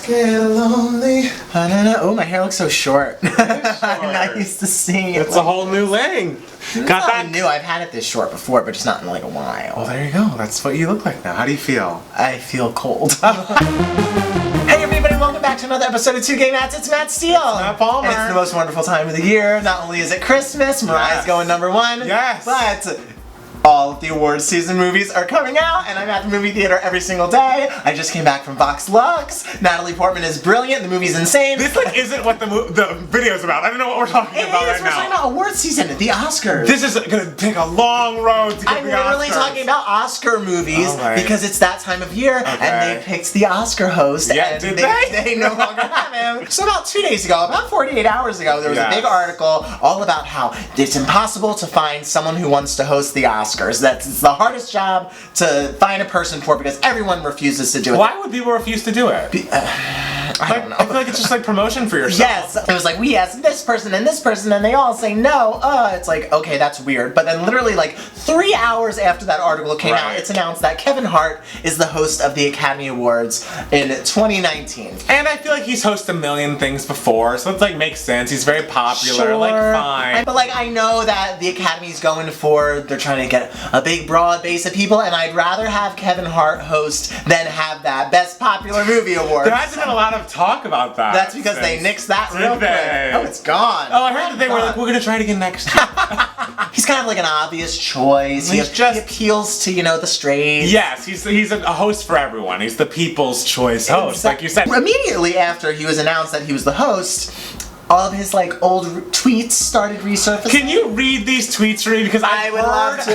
get lonely. Oh, my hair looks so short. I'm not used to seeing it. It's a whole new length. Got that new. I've had it this short before, but just not in like a while. Well, there you go. That's what you look like now. How do you feel? I feel cold. Hey everybody, welcome back to another episode of Two Gay Mats. It's Matt Steele. It's Matt Palmer. And it's the most wonderful time of the year. Not only is it Christmas, Mariah's going #1. Yes. But all of the awards season movies are coming out, and I'm at the movie theater every single day. I just came back from Vox Lux. Natalie Portman is brilliant. The movie's insane. This like isn't what the video's about. I don't know what we're talking about right now. We're talking about awards season, the Oscars. This is gonna take a long road to get I'm the Oscars. literally talking about Oscar movies because it's that time of year, and they picked the Oscar host, and they no longer have him. So about 2 days ago, about 48 hours ago, there was a big article all about how it's impossible to find someone who wants to host the Oscars. It's the hardest job to find a person for because everyone refuses to do it. Why would people refuse to do it? I don't know. I feel like it's just like promotion for yourself. Yes. It was like, we asked this person, and they all say no. It's like, okay, that's weird. But then literally like 3 hours after that article came out, it's announced that Kevin Hart is the host of the Academy Awards in 2019. And I feel like he's hosted a million things before, so it's like makes sense. He's very popular, like fine. But like I know that the Academy's going for, they're trying to get a big broad base of people, and I'd rather have Kevin Hart host than have that Best Popular Movie Award. There hasn't been a lot of talk about that. That's because they nixed that real quick. Oh, it's gone. Oh, I heard that they were like, we're gonna try it again next year. He's kind of like an obvious choice. He appeals to, the straight. Yes, he's a host for everyone. He's the people's choice host, like you said. Immediately after he was announced that he was the host, all of his like old tweets started resurfacing. Can you read these tweets for me? Because I would love to.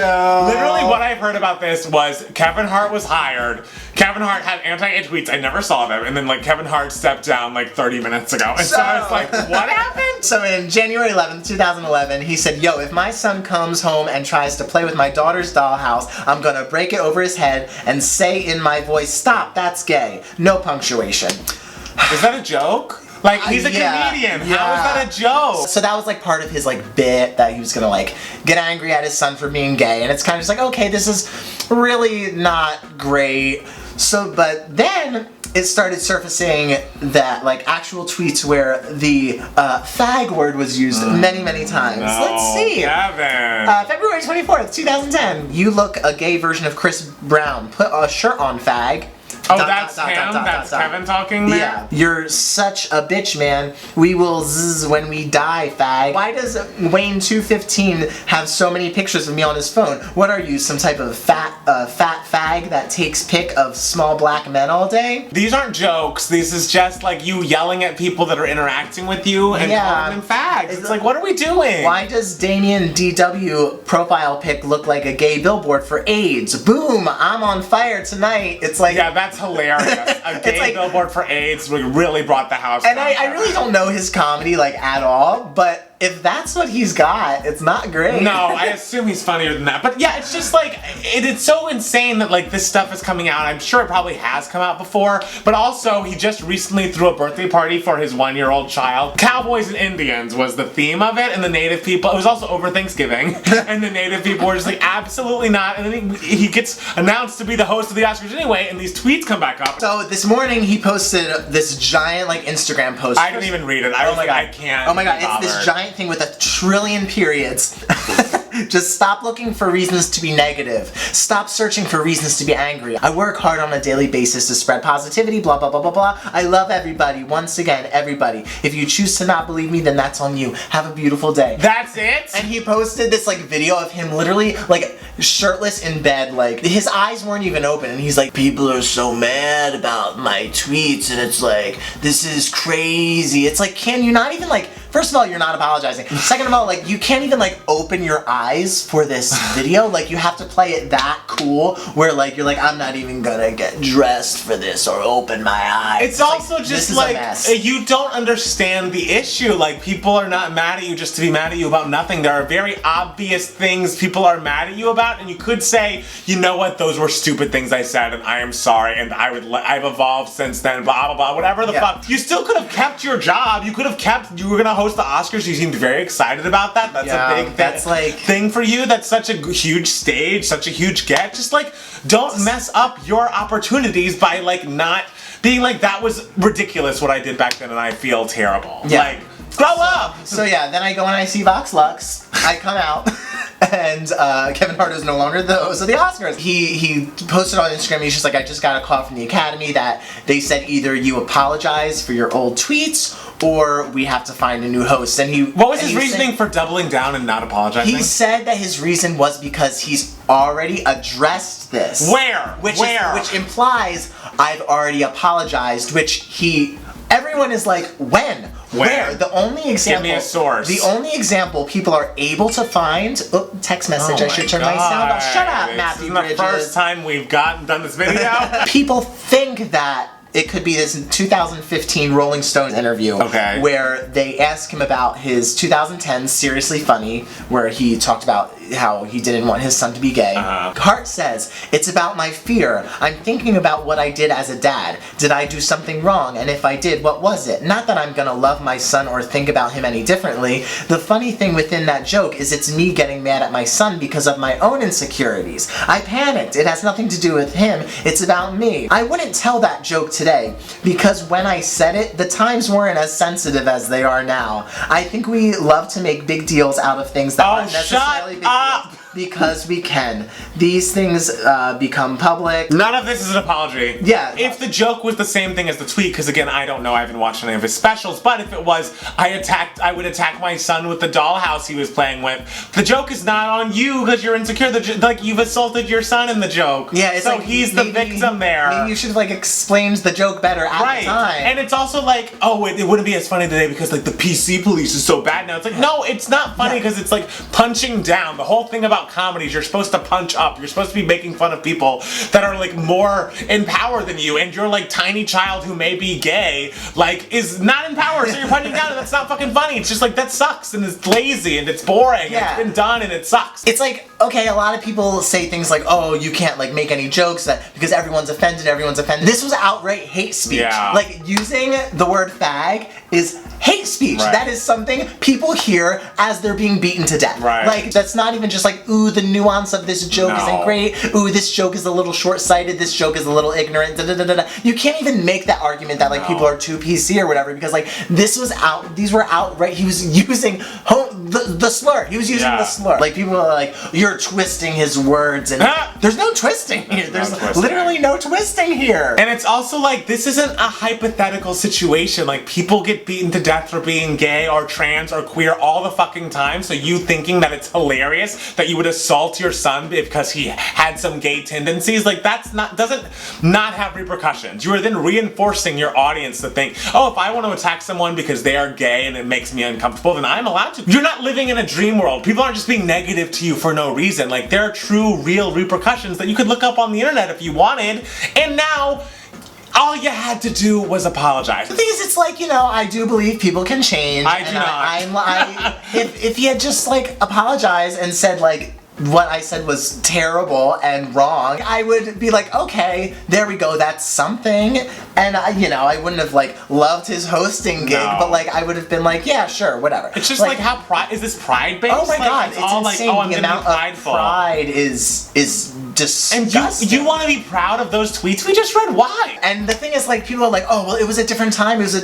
Literally, what I've heard about this was Kevin Hart was hired. Kevin Hart had anti-gay tweets. I never saw them, and then like Kevin Hart stepped down like 30 minutes ago, and so I was like, what happened? So in January 11th, 2011, he said, "Yo, if my son comes home and tries to play with my daughter's dollhouse, I'm gonna break it over his head and say in my voice, stop, that's gay. No punctuation." Is that a joke? Like, he's a comedian. How is that a joke? So that was like part of his like bit that he was gonna like get angry at his son for being gay, and it's kind of just like, okay, this is really not great. So, but then it started surfacing that like actual tweets where the fag word was used many times. No, Let's see. Kevin. February 24th, 2010. You look a gay version of Chris Brown. Put a shirt on, fag. Oh, that's him? That's Kevin talking there? Yeah. You're such a bitch, man. We will zzz when we die, fag. Why does Wayne 215 have so many pictures of me on his phone? What are you, some type of fat fag that takes pic of small black men all day? These aren't jokes. This is just like you yelling at people that are interacting with you and calling them fags. It's like, what are we doing? Why does Damien DW profile pic look like a gay billboard for AIDS? Boom, I'm on fire tonight. It's like... Yeah, that's hilarious. A gay billboard for AIDS really brought the house down. And I really don't know his comedy like at all, but if that's what he's got, it's not great. No, I assume he's funnier than that. But yeah, it's just like, it's so insane that like this stuff is coming out. I'm sure it probably has come out before, but also he just recently threw a birthday party for his 1-year-old child. Cowboys and Indians was the theme of it, and the native people, it was also over Thanksgiving, and the native people were just like, absolutely not. And then he gets announced to be the host of the Oscars anyway, and these tweets come back up. So this morning he posted this giant like Instagram post. I didn't even read it. I can't. Oh my god, it's this giant thing with 1 trillion periods. Just stop looking for reasons to be negative. Stop searching for reasons to be angry. I work hard on a daily basis to spread positivity, blah, blah, blah, blah, blah. I love everybody. Once again, everybody. If you choose to not believe me, then that's on you. Have a beautiful day. That's it? And he posted this like video of him literally like shirtless in bed, like his eyes weren't even open, and he's like, people are so mad about my tweets, and it's like, this is crazy. It's like, can you not even like, first of all, you're not apologizing. Second of all, like, you can't even like open your eyes for this video. Like, you have to play it that cool where like you're like, I'm not even gonna get dressed for this or open my eyes. It's also like, just like, you don't understand the issue. Like, people are not mad at you just to be mad at you about nothing. There are very obvious things people are mad at you about, and you could say, you know what, those were stupid things I said, and I am sorry, and I've evolved since then, blah, blah, blah, whatever the fuck. You still could have kept your job. You could have kept, you were gonna host the Oscars. You seemed very excited about that. That's a big thing for you. That's such a huge stage, such a huge get. Just like, don't mess up your opportunities by like not being like, that was ridiculous what I did back then and I feel terrible. Yeah. Like, grow up! So yeah, then I go and I see Vox Lux. I come out. And Kevin Hart is no longer the host of the Oscars. He posted on Instagram, he's just like, I just got a call from the Academy that they said either you apologize for your old tweets or we have to find a new host. And what was his reasoning for doubling down and not apologizing? He said that his reason was because he's already addressed this. Where? Which implies I've already apologized, everyone is like, when? Where? The only example. Give me a source. The only example people are able to find. Oh, text message. I should turn my sound off. Shut up, Matthew Bridges. This is the first time we've done this video. People think that it could be this 2015 Rolling Stones interview where they ask him about his 2010 Seriously Funny, where he talked about how he didn't want his son to be gay. Hart says, it's about my fear. I'm thinking about what I did as a dad. Did I do something wrong? And if I did, what was it? Not that I'm gonna love my son or think about him any differently. The funny thing within that joke is it's me getting mad at my son because of my own insecurities. I panicked. It has nothing to do with him. It's about me. I wouldn't tell that joke today because when I said it, the times weren't as sensitive as they are now. I think we love to make big deals out of things that aren't necessarily big deals because we can. These things become public. None of this is an apology. Yeah. If the joke was the same thing as the tweet, because again, I don't know, I haven't watched any of his specials, but if it was, I would attack my son with the dollhouse he was playing with. The joke is not on you because you're insecure. Like, you've assaulted your son in the joke. Yeah, it's so like he's the victim there. Maybe you should have, like, explained the joke better at the time. And it's also like, oh, it wouldn't be as funny today because, like, the PC police is so bad now. It's like, no, it's not funny because it's, like, punching down. The whole thing about comedy is you're supposed to punch up. You're supposed to be making fun of people that are, like, more in power than you, and your, like, tiny child who may be gay, like, is not in power, so you're punching down, and that's not fucking funny. It's just like, that sucks, and it's lazy, and it's boring, and it's been done, and it sucks. It's like, okay, a lot of people say things like, oh, you can't, like, make any jokes because everyone's offended. This was outright hate speech. Yeah. Like, using the word fag is hate speech. That is something people hear as they're being beaten to death. Like, that's not even just like, ooh, the nuance of this joke isn't great. Ooh, this joke is a little short-sighted. This joke is a little ignorant. You can't even make that argument that, like, people are too PC or whatever because, like, these were outright, he was using the slur. He was using the slur. Like, people are like, you're twisting his words, and there's no twisting here. There's literally no twisting here. And it's also like, this isn't a hypothetical situation. Like, people get beaten to death for being gay or trans or queer all the fucking time, so you thinking that it's hilarious that you would assault your son because he had some gay tendencies, like, doesn't not have repercussions. You are then reinforcing your audience to think, oh, if I want to attack someone because they are gay and it makes me uncomfortable, then I'm allowed to. You're not living in a dream world. People aren't just being negative to you for no reason. Like, there are true, real repercussions that you could look up on the internet if you wanted, and now all you had to do was apologize. The thing is, it's like, you know, I do believe people can change. I do not. If he had just, like, apologized and said, like, what I said was terrible and wrong, I would be like, okay, there we go, that's something. And I wouldn't have, like, loved his hosting gig, but, like, I would have been like, yeah, sure, whatever. It's just like how is this pride based? Oh my god, it's all insane. like, oh, I'm the amount of pride is disgusting. And you want to be proud of those tweets we just read? Why? And the thing is, like, people are like, oh, well, it was a different time. It's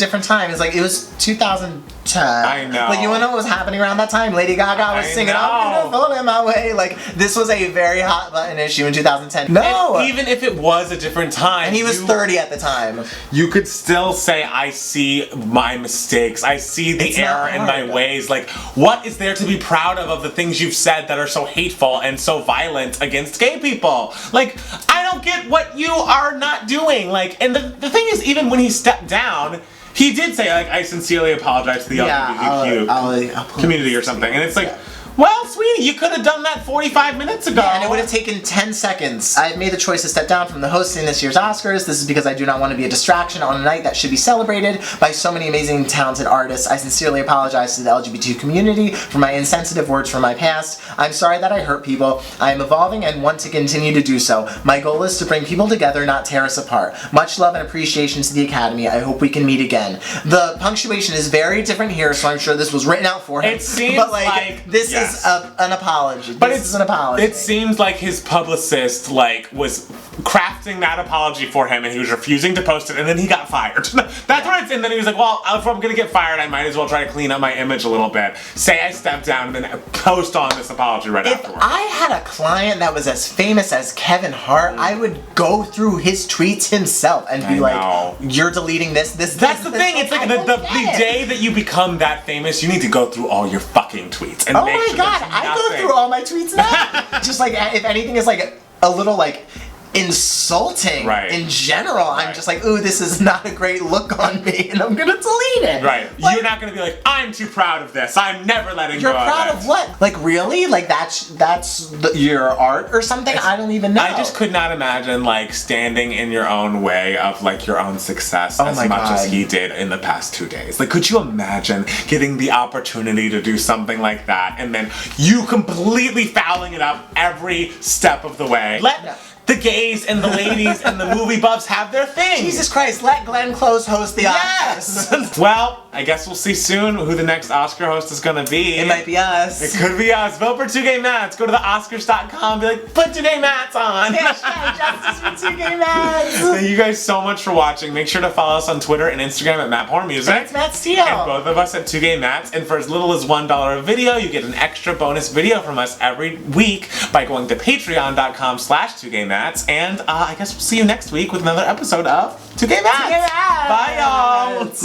like, it was 2010. I know. Like, you wanna know what was happening around that time? Lady Gaga was singing, I'm gonna in my way. Like, this was a very hot button issue in 2010. No! And even if it was a different time. And he was 30 at the time. You could still say, I see my mistakes. I see the error in my ways. Like, what is there to be proud of the things you've said that are so hateful and so violent against gay people? Like, I don't get what you are not doing. Like, and the thing is, even when he stepped down, he did say, like, I sincerely apologize to the LGBTQ community or something. And it's like, well, sweetie, you could have done that 45 minutes ago. Yeah, and it would have taken 10 seconds. I've made the choice to step down from the hosting this year's Oscars. This is because I do not want to be a distraction on a night that should be celebrated by so many amazing, talented artists. I sincerely apologize to the LGBT community for my insensitive words from my past. I'm sorry that I hurt people. I am evolving and want to continue to do so. My goal is to bring people together, not tear us apart. Much love and appreciation to the Academy. I hope we can meet again. The punctuation is very different here, so I'm sure this was written out for him. It seems but, like this is an apology. But this is an apology. It seems like his publicist like was crafting that apology for him, and he was refusing to post it, and then he got fired. That's what it's in. Then he was like, well, if I'm gonna get fired, I might as well try to clean up my image a little bit. Say I stepped down, and then post on this apology right afterwards. If I had a client that was as famous as Kevin Hart, I would go through his tweets himself and be like, you're deleting this. That's the thing. It's like the day that you become that famous, you need to go through all your fucking tweets and make sure I go through all my tweets now. Just like if anything is like a little like insulting in general, I'm just like, ooh, this is not a great look on me, and I'm gonna delete it. Right. Like, you're not gonna be like, I'm too proud of this. I'm never letting go of it. You're proud of what? Like really? Like that's your art or something? I don't even know. I just could not imagine like standing in your own way of like your own success as much as he did in the past 2 days. Like, could you imagine getting the opportunity to do something like that and then you completely fouling it up every step of the way? Let the gays and the ladies and the movie buffs have their thing. Jesus Christ, let Glenn Close host the Oscars. Well, I guess we'll see soon who the next Oscar host is gonna be. It might be us. It could be us. Vote for 2 Gay Mats. Go to the Oscars.com, be like, put 2 Gay Mats on. Hashtag justice for 2 Gay Mats. Thank you guys so much for watching. Make sure to follow us on Twitter and Instagram at MattPowerMusic. That's Matt Steele. And both of us at 2 Gay Mats. And for as little as $1 a video, you get an extra bonus video from us every week by going to patreon.com/2gaymats. And I guess we'll see you next week with another episode of 2 Gay Mats. Bye, y'all.